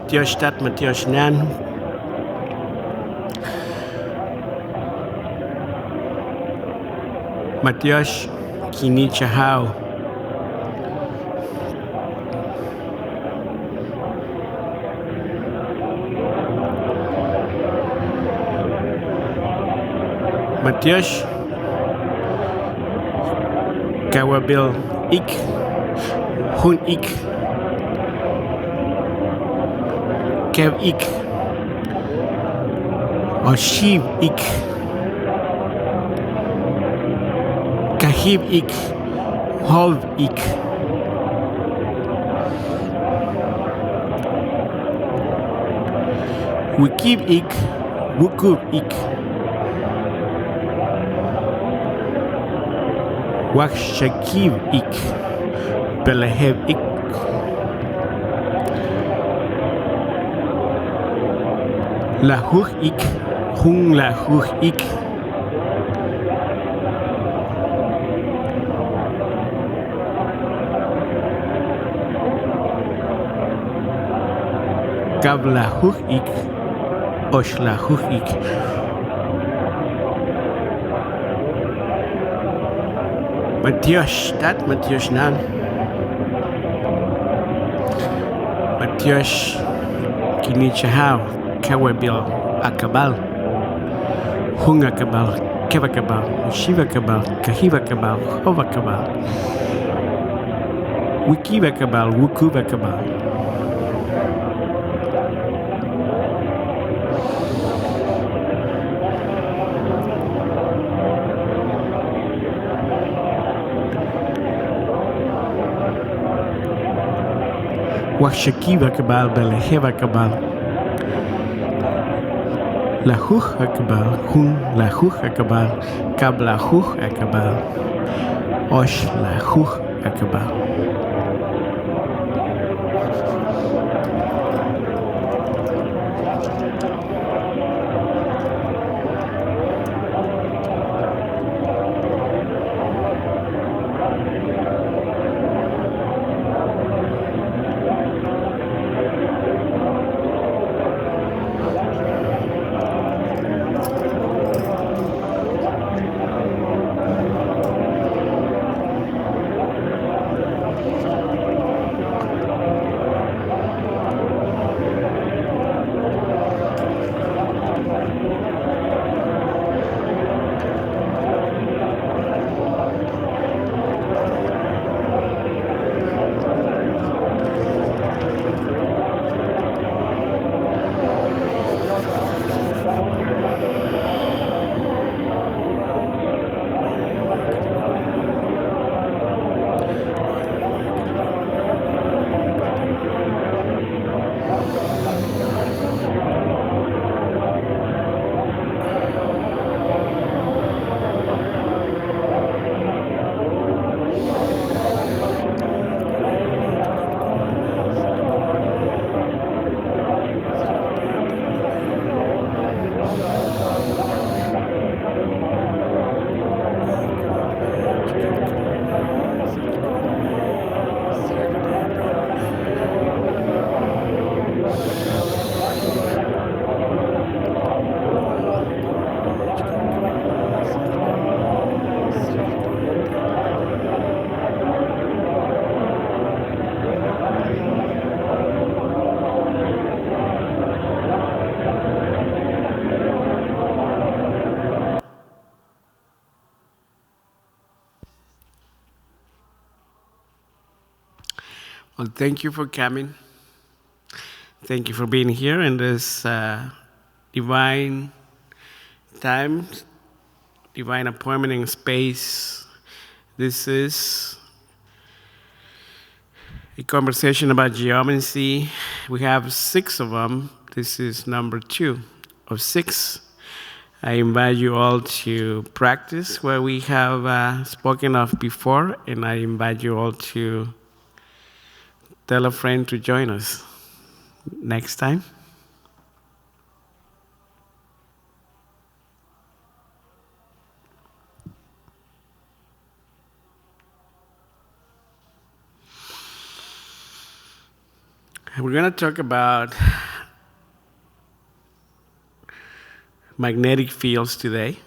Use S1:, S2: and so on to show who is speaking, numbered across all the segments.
S1: Matiosh Tat, Matiosh Nan. Matiosh Kini Chahao. Matiosh Kawabil Ik Hun Ik Kev Ik Oshiv Ik Kahib Ik Hov Ik Wikib Ik Wukub Ik Wakshakiv Ik Belehev Ik Lahuch Ik Hung Lahuch Ik Gablahuch Ik Oshlahuch Ik Matiosh Tat, Matiosh Nan. Matiosh Kini Chahao Kawabil Akabal Hung Akabal Kevakabal Shiva Kabal Kahiva Kabal Hova Kabal Wikiva Kabal Wukuva Kabal Wakshakiva Kabal Beleheva Kabal Lahuch Akabal Hun Lahuch Akabal Kablahuch Akabal Osh Lahuch Akabal. Well, thank you for coming. Thank you for being here in this divine time, divine appointment in space. This is a conversation about geomancy. We have 6 of them. This is number 2 of 6. I invite you all to practice what we have spoken of before, and I invite you all to tell a friend to join us next time. We're going to talk about magnetic fields today.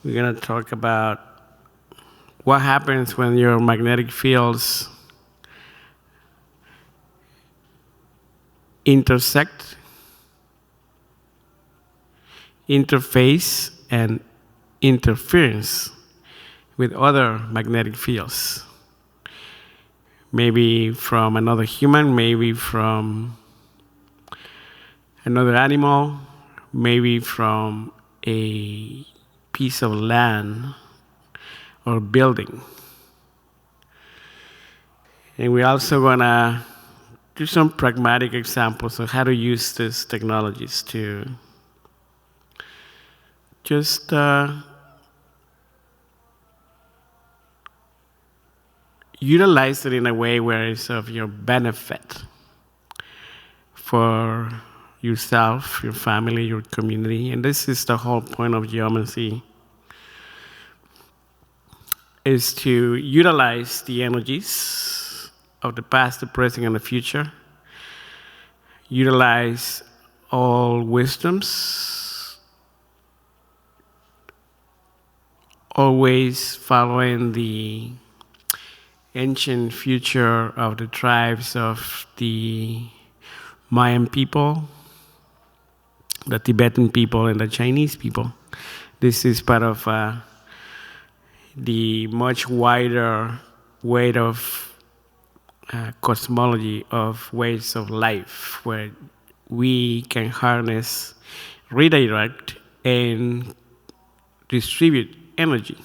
S1: We're going to talk about what happens when your magnetic fields intersect, interface, and interference with other magnetic fields. Maybe from another human, maybe from another animal, maybe from a piece of land or building. And we're also going to do some pragmatic examples of how to use these technologies to just utilize it in a way where it's of your benefit for yourself, your family, your community. And this is the whole point of geomancy, is to utilize the energies of the past, the present, and the future. Utilize all wisdoms, always following the ancient future of the tribes of the Mayan people, the Tibetan people, and the Chinese people. This is part of the much wider weight of cosmology of ways of life, where we can harness, redirect, and distribute energy.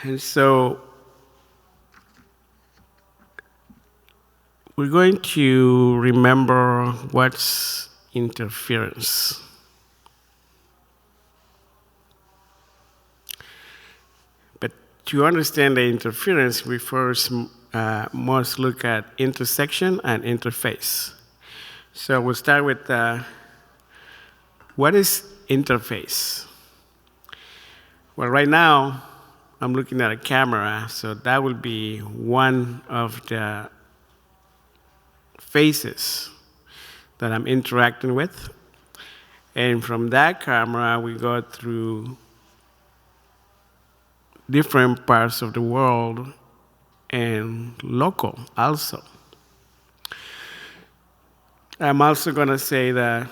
S1: And so we're going to remember what's interference. But to understand the interference, we first must look at intersection and interface. So we'll start with what is interface? Well, right now, I'm looking at a camera, so that will be one of the faces that I'm interacting with. And from that camera, we go through different parts of the world and local also. I'm also going to say that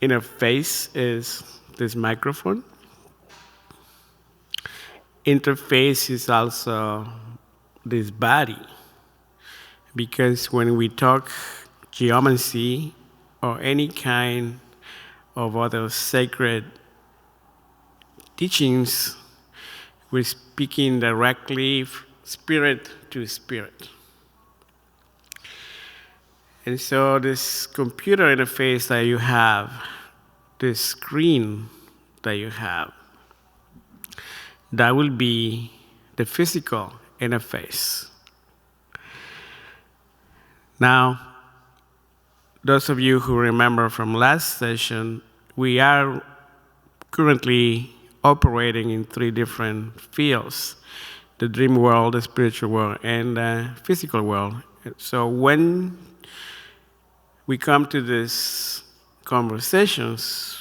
S1: interface is this microphone. Interface is also this body, because when we talk geomancy or any kind of other sacred teachings, we're speaking directly spirit to spirit. And so this computer interface that you have, this screen that you have, that will be the physical interface. Now, those of you who remember from last session, we are currently operating in 3 different fields: the dream world, the spiritual world, and the physical world. So when we come to these conversations,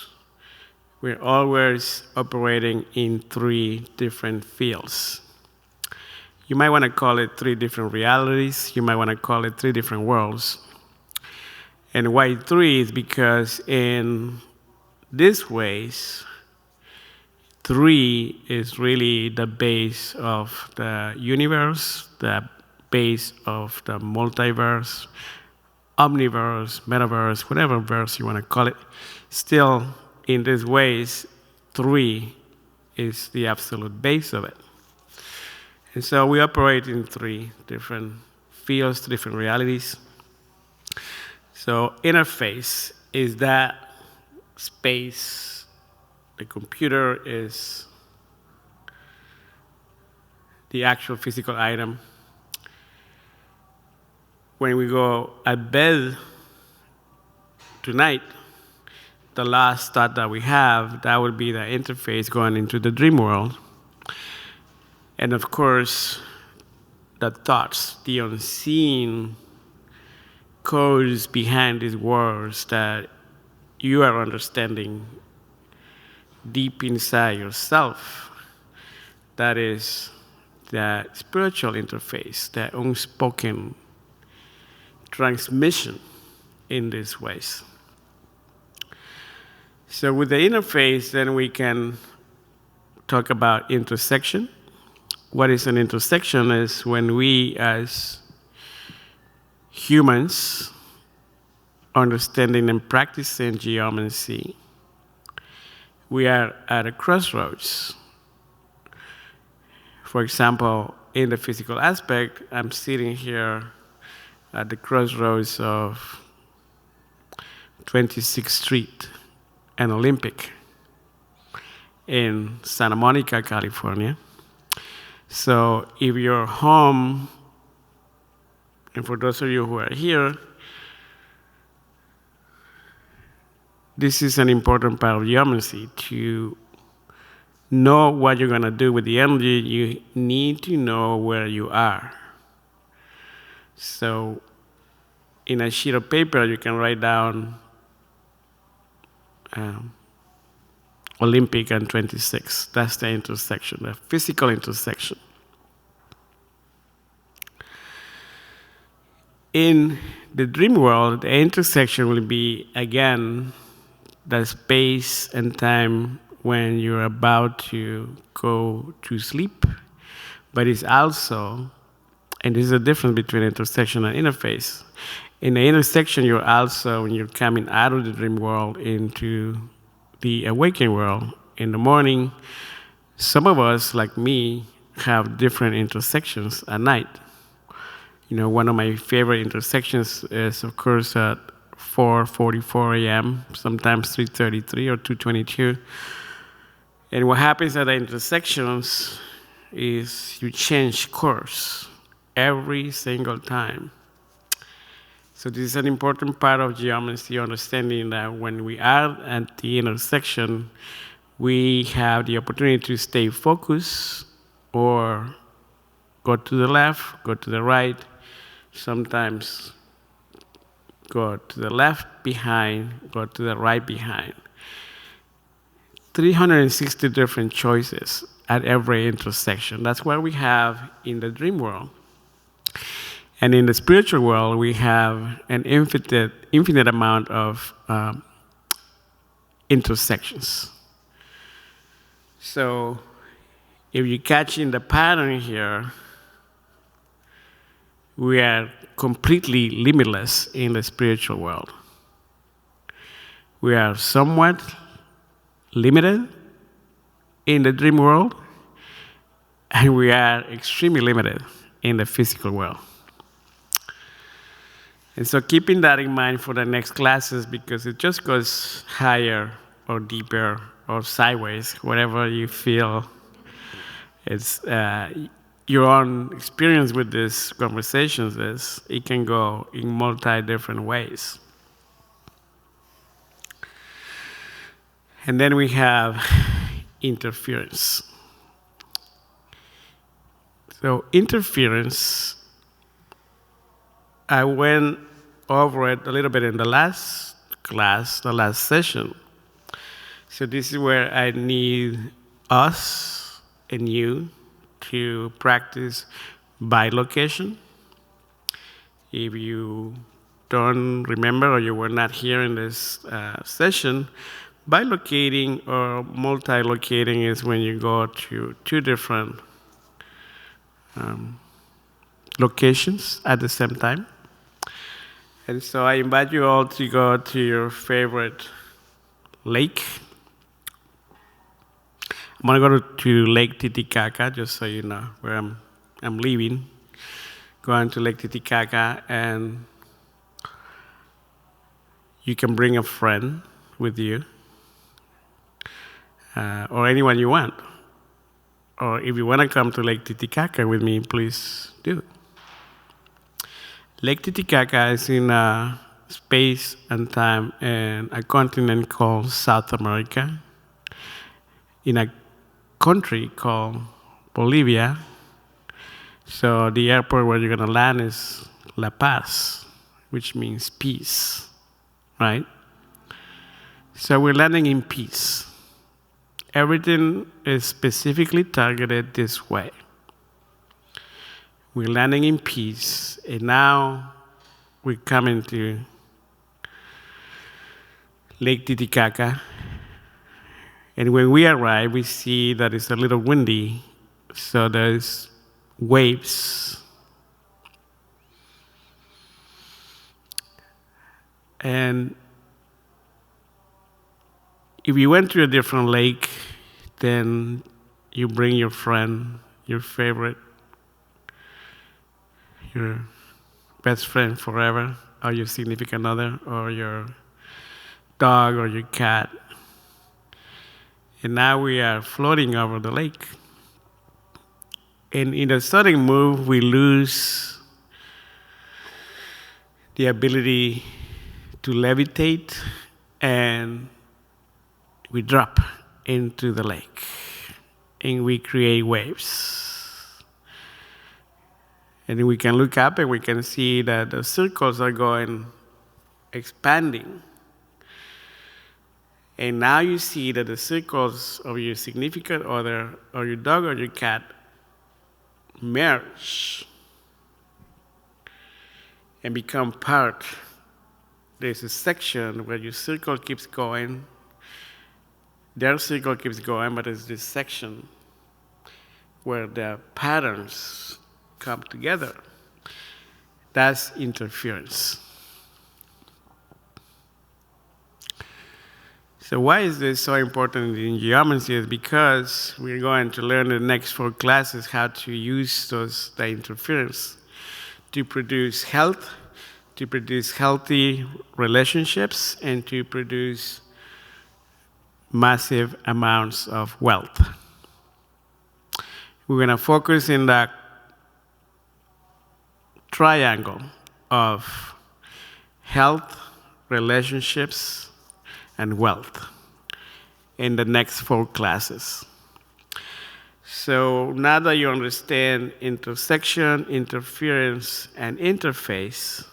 S1: we're always operating in 3 different fields. You might want to call it 3 different realities. You might want to call it 3 different worlds. And why 3 is because in these ways, 3 is really the base of the universe, the base of the multiverse, omniverse, metaverse, whatever verse you want to call it. Still, in these ways, 3 is the absolute base of it. And so we operate in 3 different fields, 3 different realities. So interface is that space. The computer is the actual physical item. When we go at bed tonight, the last thought that we have, that would be the interface going into the dream world. And of course, the thoughts, the unseen codes behind these words that you are understanding deep inside yourself. That is the spiritual interface, the unspoken transmission in these ways. So with the interface, then we can talk about intersection. What is an intersection is when we as humans understanding and practicing geomancy, we are at a crossroads. For example, in the physical aspect, I'm sitting here at the crossroads of 26th Street and Olympic in Santa Monica, California. So if you're home, and for those of you who are here, this is an important part of geomancy. To know what you're going to do with the energy, you need to know where you are. So in a sheet of paper, you can write down Olympic and 26. That's the intersection, the physical intersection. In the dream world, the intersection will be, again, the space and time when you're about to go to sleep, but it's also, and there's a difference between intersection and interface. In the intersection, you're also, when you're coming out of the dream world into the awakened world. In the morning, some of us, like me, have different intersections at night. You know, one of my favorite intersections is, of course, at 4:44 a.m., sometimes 3:33 or 2:22. And what happens at the intersections is you change course every single time. So this is an important part of geomancy, understanding that when we are at the intersection, we have the opportunity to stay focused or go to the left, go to the right, sometimes go to the left behind, go to the right behind. 360 different choices at every intersection. That's what we have in the dream world. And in the spiritual world, we have an infinite amount of intersections. So if you catch in the pattern here, we are completely limitless in the spiritual world. We are somewhat limited in the dream world, and we are extremely limited in the physical world. And so keeping that in mind for the next classes, because it just goes higher or deeper or sideways, whatever you feel it's your own experience with these conversations is, it can go in multi different ways. And then we have interference. So interference, I went over it a little bit in the last class, the last session. So this is where I need us and you to practice bilocation. If you don't remember or you were not here in this session, bilocating or multi-locating is when you go to two different locations at the same time. And so I invite you all to go to your favorite lake. I'm going to go to Lake Titicaca, just so you know where I'm leaving. Going to Lake Titicaca, and you can bring a friend with you, or anyone you want. Or if you want to come to Lake Titicaca with me, please do. Lake Titicaca is in space and time in a continent called South America, in a country called Bolivia, So the airport where you're going to land is La Paz, which means peace, right? So we're landing in peace. Everything is specifically targeted this way. We're landing in peace, and now we're coming to Lake Titicaca. And when we arrive, we see that it's a little windy, so there's waves. And if you went to a different lake, then you bring your friend, your favorite, your best friend forever, or your significant other, or your dog, or your cat. And now we are floating over the lake. And in a sudden move, we lose the ability to levitate, and we drop into the lake, and we create waves. And we can look up and we can see that the circles are going, expanding. And now you see that the circles of your significant other, or your dog, or your cat merge and become part. There's a section where your circle keeps going, their circle keeps going, but there's this section where the patterns come together. That's interference. So why is this so important in geomancy? Is because we're going to learn in the next 4 classes how to use the interference to produce health, to produce healthy relationships, and to produce massive amounts of wealth. We're going to focus in that triangle of health, relationships, and wealth in the next 4 classes. So now that you understand intersection, interference, and interface,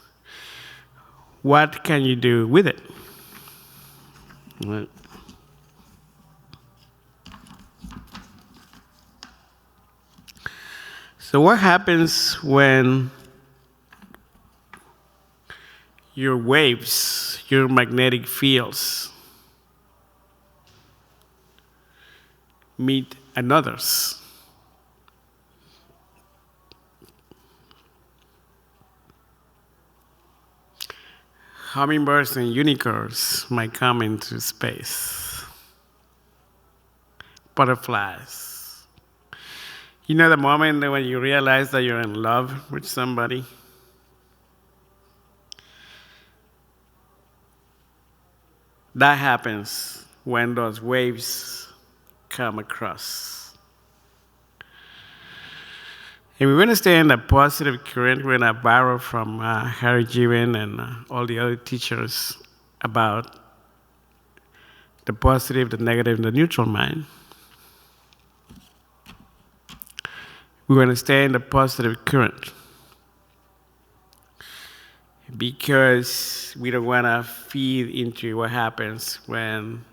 S1: what can you do with it? Right. So what happens when your waves, your magnetic fields, meet another's? Hummingbirds and unicorns might come into space. Butterflies. You know the moment when you realize that you're in love with somebody? That happens when those waves come across. And we're going to stay in the positive current. We're going to borrow from Ajqij and all the other teachers about the positive, the negative, and the neutral mind. We're going to stay in the positive current because we don't want to feed into what happens when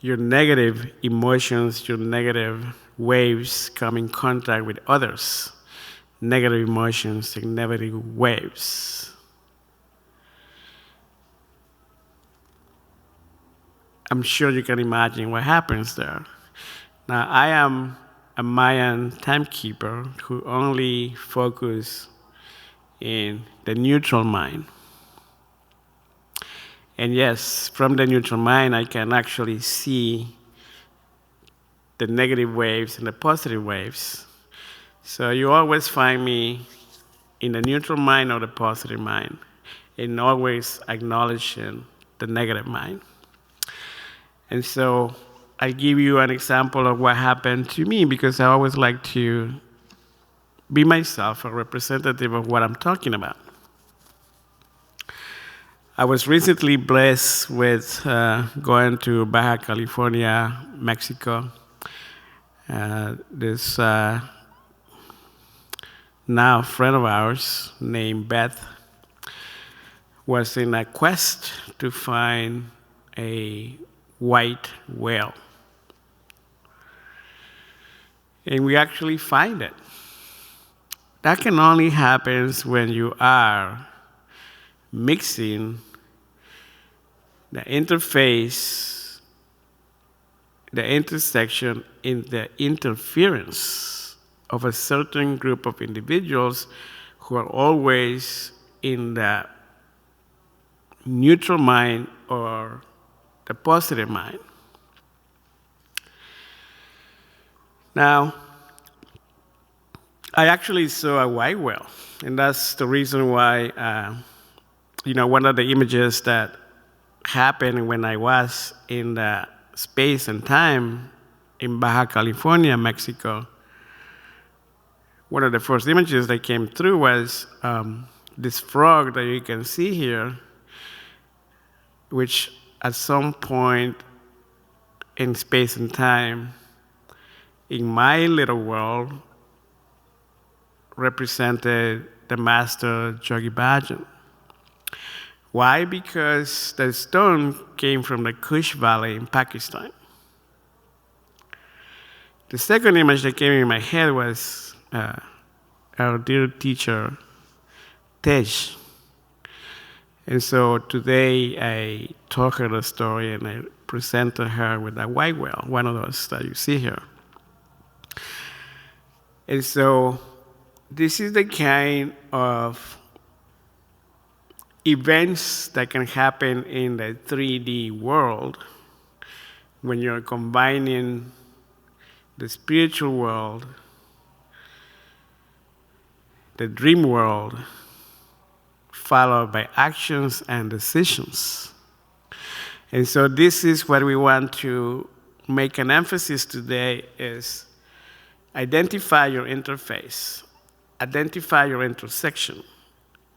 S1: your negative emotions, your negative waves come in contact with others. Negative emotions and negative waves. I'm sure you can imagine what happens there. Now, I am a Mayan timekeeper who only focus in the neutral mind. And yes, from the neutral mind, I can actually see the negative waves and the positive waves. So you always find me in the neutral mind or the positive mind, and always acknowledging the negative mind. And so I give you an example of what happened to me, because I always like to be myself, a representative of what I'm talking about. I was recently blessed with going to Baja California, Mexico. This now a friend of ours named Beth, was in a quest to find a white whale. And we actually find it. That can only happen when you are mixing the interface, the intersection, in the interference of a certain group of individuals who are always in the neutral mind or the positive mind. Now, I actually saw a white whale, and that's the reason why, one of the images that happened when I was in the space and time in Baja California, Mexico. One of the first images that came through was this frog that you can see here, which at some point in space and time, in my little world, represented the master Yogi Bhajan. Why? Because the stone came from the Kush Valley in Pakistan. The second image that came in my head was our dear teacher, Tej. And so today I told her the story and I presented her with a white whale, one of those that you see here. And so this is the kind of events that can happen in the 3D world when you're combining the spiritual world, the dream world, followed by actions and decisions. And so this is what we want to make an emphasis today is identify your interface, identify your intersection,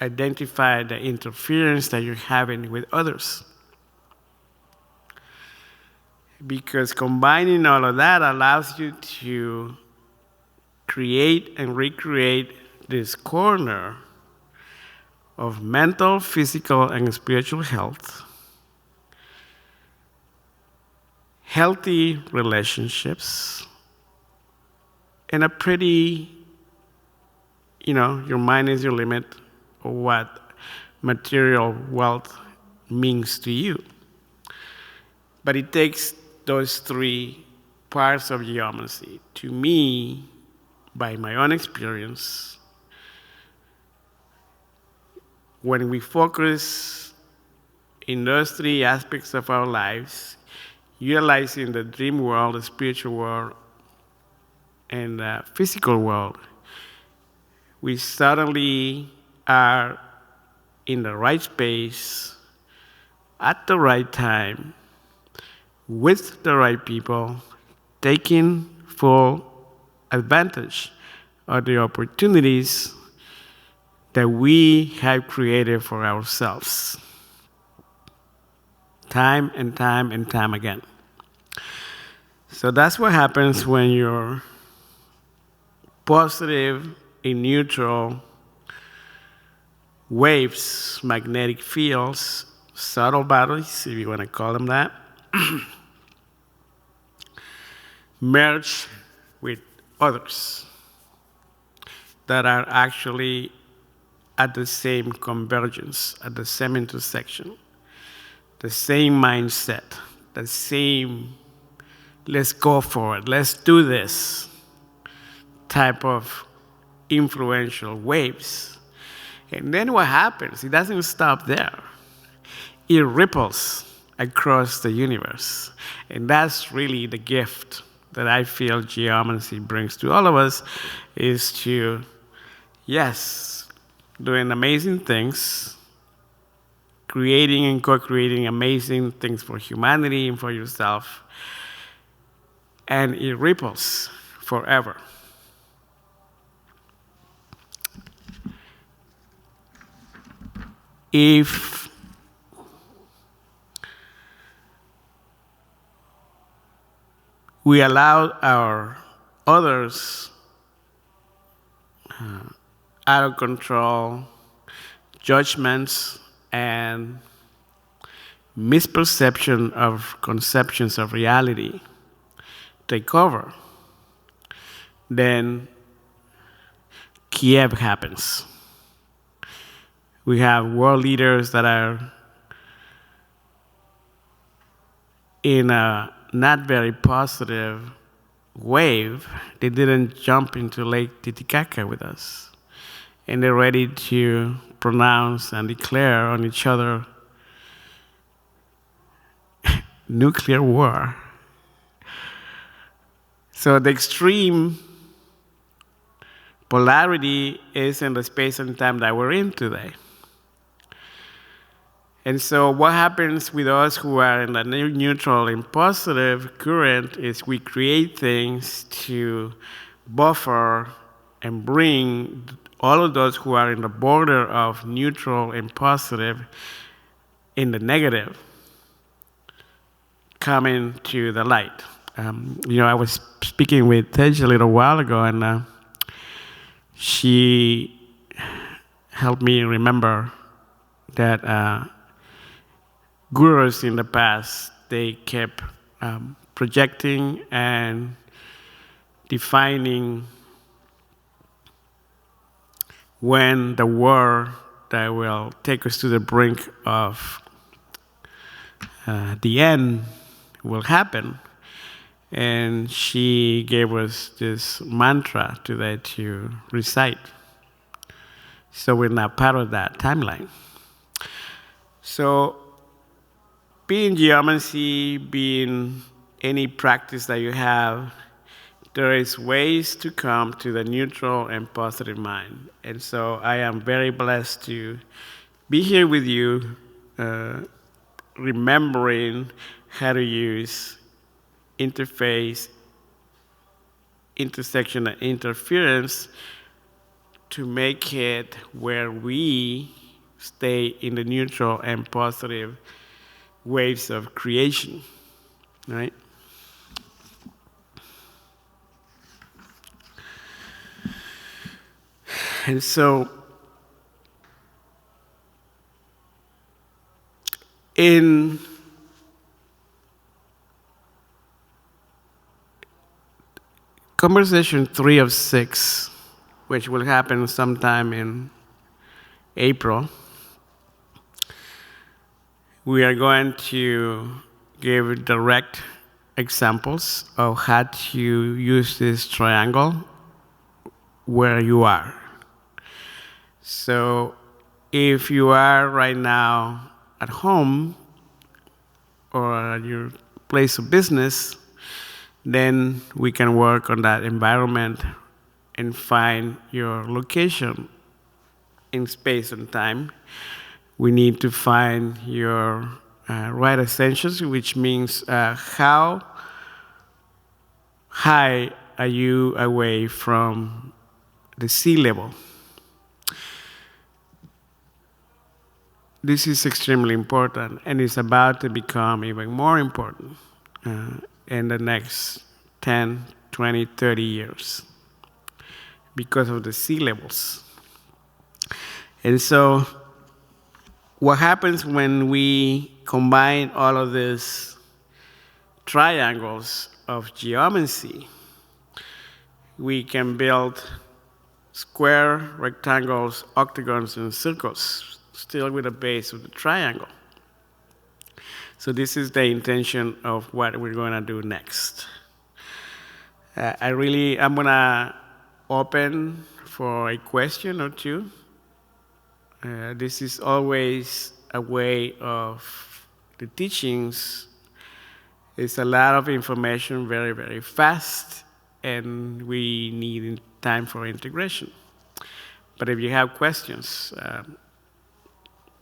S1: identify the interference that you're having with others. Because combining all of that allows you to create and recreate this corner of mental, physical, and spiritual health, healthy relationships, and a pretty, your mind is your limit, of what material wealth means to you. But it takes those three parts of geomancy. To me, by my own experience, when we focus in those three aspects of our lives, utilizing the dream world, the spiritual world, and the physical world, we suddenly are in the right space, at the right time, with the right people, taking full advantage of the opportunities that we have created for ourselves, time and time and time again. So that's what happens when you're positive in neutral waves, magnetic fields, subtle bodies, if you want to call them that, merge with others that are actually at the same convergence, at the same intersection, the same mindset, the same, let's go for it, let's do this type of influential waves. And then what happens? It doesn't stop there. It ripples across the universe. And that's really the gift that I feel geomancy brings to all of us, is to, yes, doing amazing things, creating and co-creating amazing things for humanity and for yourself, and it ripples forever. If we allow our others out of control judgments and misperception of conceptions of reality take over, then Kiev happens. We have world leaders that are in a not very positive wave. They didn't jump into Lake Titicaca with us. And they're ready to pronounce and declare on each other nuclear war. So the extreme polarity is in the space and time that we're in today. And so what happens with us who are in the neutral and positive current is we create things to buffer and bring all of those who are in the border of neutral and positive in the negative coming to the light. I was speaking with Tej a little while ago, and she helped me remember that gurus in the past, they kept projecting and defining when the war that will take us to the brink of the end will happen. And she gave us this mantra today to recite. So we're now part of that timeline. So being geomancy, being any practice that you have, there is ways to come to the neutral and positive mind. And so I am very blessed to be here with you, remembering how to use interface, intersection, and interference to make it where we stay in the neutral and positive waves of creation, right? And so, in conversation 3 of 6, which will happen sometime in April, we are going to give direct examples of how to use this triangle where you are. So if you are right now at home or at your place of business, then we can work on that environment and find your location in space and time. We need to find your right ascensions, which means how high are you away from the sea level. This is extremely important, and it's about to become even more important in the next 10, 20, 30 years because of the sea levels. And so what happens when we combine all of these triangles of geomancy, we can build square, rectangles, octagons, and circles, still with the base of the triangle. So this is the intention of what we're going to do next. I'm going to open for a question or two. This is always a way of the teachings. It's a lot of information very, very fast, and we need time for integration. But if you have questions,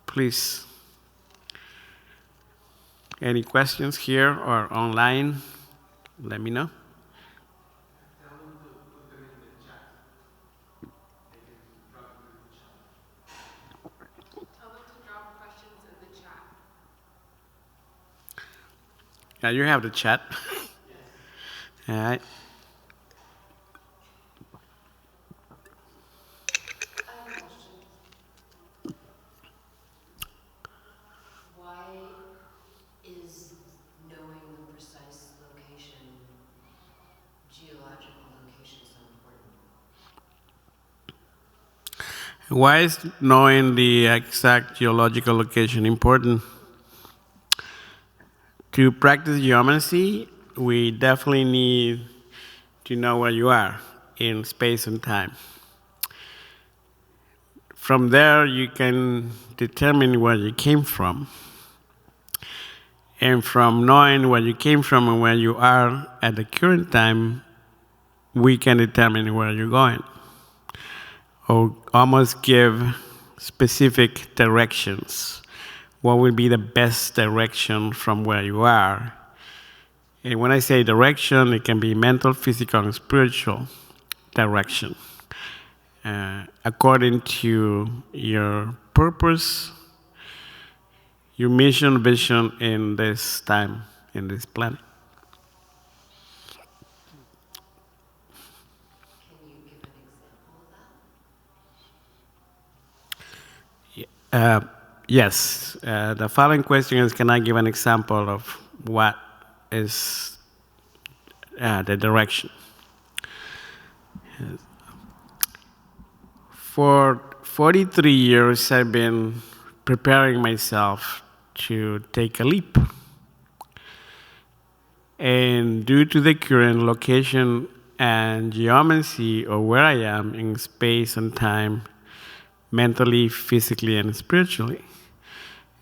S1: please. Any questions here or online, let me know.
S2: Tell them to put them in the chat. They can drop them in the chat. Tell them to drop questions in the chat.
S1: Yeah, you have the chat.
S2: Yes.
S1: All right. Why is knowing the exact geological location important? To practice geomancy, we definitely need to know where you are in space and time. From there, you can determine where you came from. And from knowing where you came from and where you are at the current time, we can determine where you're going, or almost give specific directions. What would be the best direction from where you are? And when I say direction, it can be mental, physical, and spiritual direction. According to your purpose, your mission, vision in this time, in this planet. Yes. The following question is, can I give an example of what is the direction? For 43 years, I've been preparing myself to take a leap. And due to the current location and geomancy, or where I am in space and time, mentally, physically, and spiritually,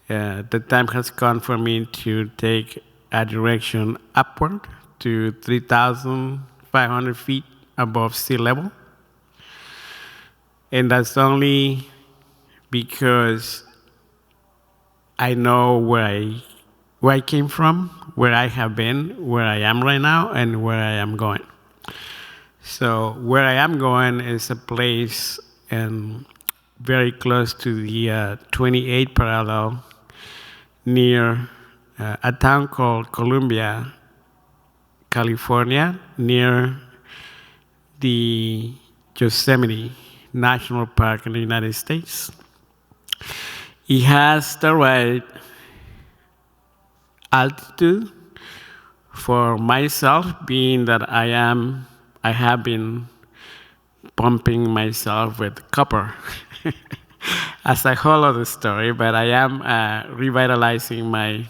S1: the time has come for me to take a direction upward to 3,500 feet above sea level. And that's only because I know where I came from, where I have been, where I am right now, and where I am going. So where I am going is a place very close to the 28 parallel, near a town called Columbia, California, near the Yosemite National Park in the United States. It has the right altitude for myself, being that I have been pumping myself with copper. As a whole other story, but I am revitalizing my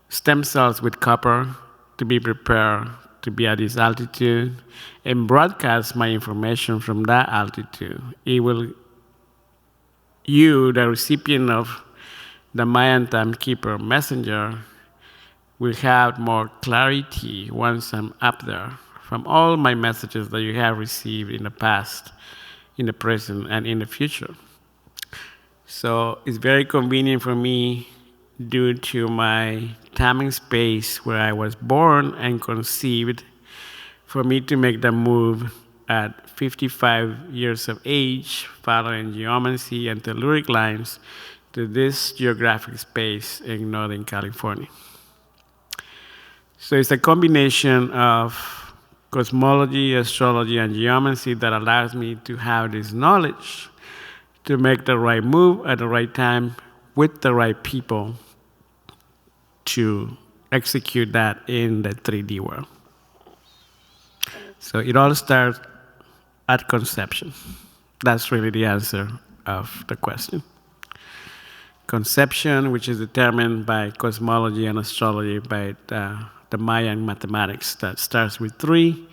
S1: stem cells with copper to be prepared to be at this altitude and broadcast my information from that altitude. You, the recipient of the Mayan timekeeper messenger, will have more clarity once I'm up there from all my messages that you have received in the past, in the present, and in the future. So it's very convenient for me due to my time and space where I was born and conceived, for me to make the move at 55 years of age, following geomancy and telluric lines, to this geographic space in Northern California. So it's a combination of cosmology, astrology, and geomancy that allows me to have this knowledge to make the right move at the right time with the right people to execute that in the 3D world. So it all starts at conception. That's really the answer of the question. Conception, which is determined by cosmology and astrology, by the Mayan mathematics that starts with 3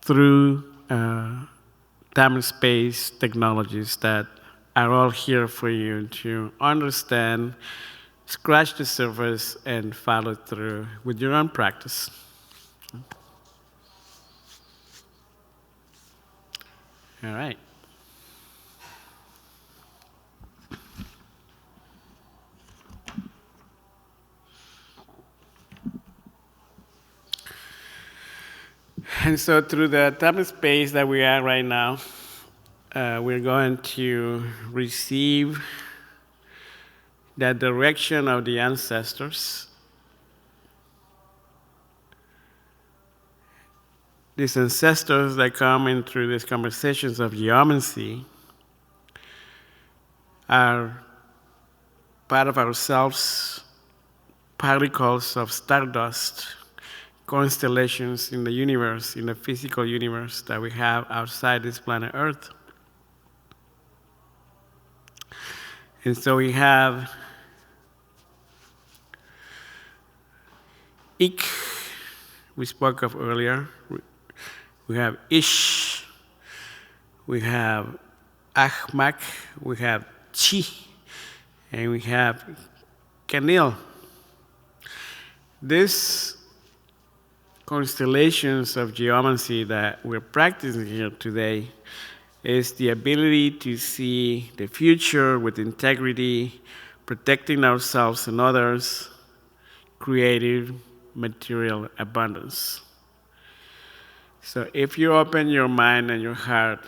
S1: through time and space technologies that are all here for you to understand, scratch the surface, and follow through with your own practice. All right. And so through the time and space that we are right now, we're going to receive the direction of the ancestors. These ancestors that come in through these conversations of geomancy are part of ourselves, particles of stardust constellations in the universe, in the physical universe that we have outside this planet Earth. And so we have Ik, we spoke of earlier. We have Ish, we have Ajqij, we have Chi, and we have Canil. These constellations of geomancy that we're practicing here today is the ability to see the future with integrity, protecting ourselves and others, creative material abundance. So if you open your mind and your heart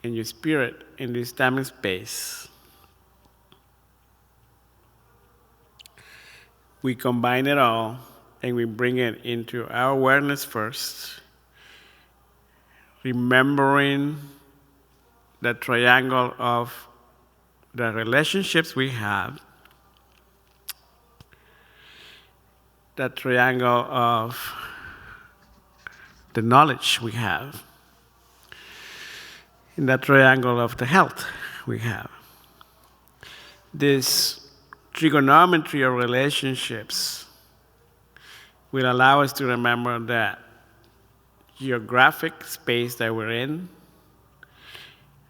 S1: and your spirit in this time and space, we combine it all and we bring it into our awareness first, remembering the triangle of the relationships we have, the triangle of the knowledge we have, in that triangle of the health we have. This trigonometry of relationships will allow us to remember that geographic space that we're in,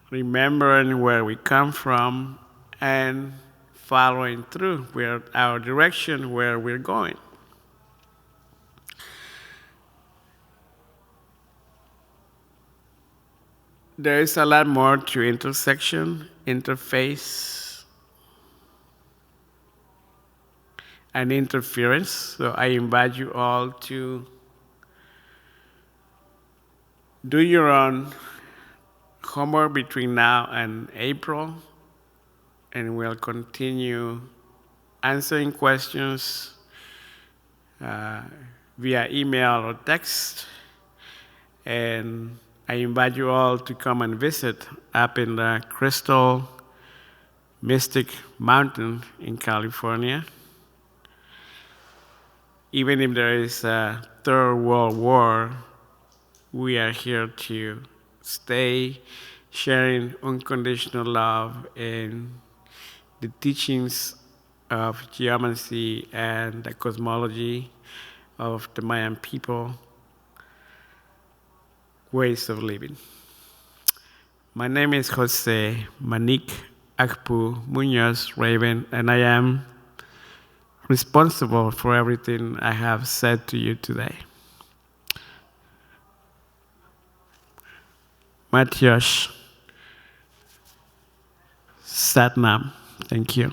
S1: remembering where we come from, and following through with our direction where we're going. There is a lot more to intersection, interface, and interference. So I invite you all to do your own homework between now and April, and we'll continue answering questions via email or text. And I invite you all to come and visit up in the Crystal Mystic Mountain in California. Even if there is a third world war, we are here to stay sharing unconditional love and the teachings of geomancy and the cosmology of the Mayan people, ways of living. My name is Jose Manik Akpu Munoz Raven, and I am responsible for everything I have said to you today. Matthias Satnam, thank you.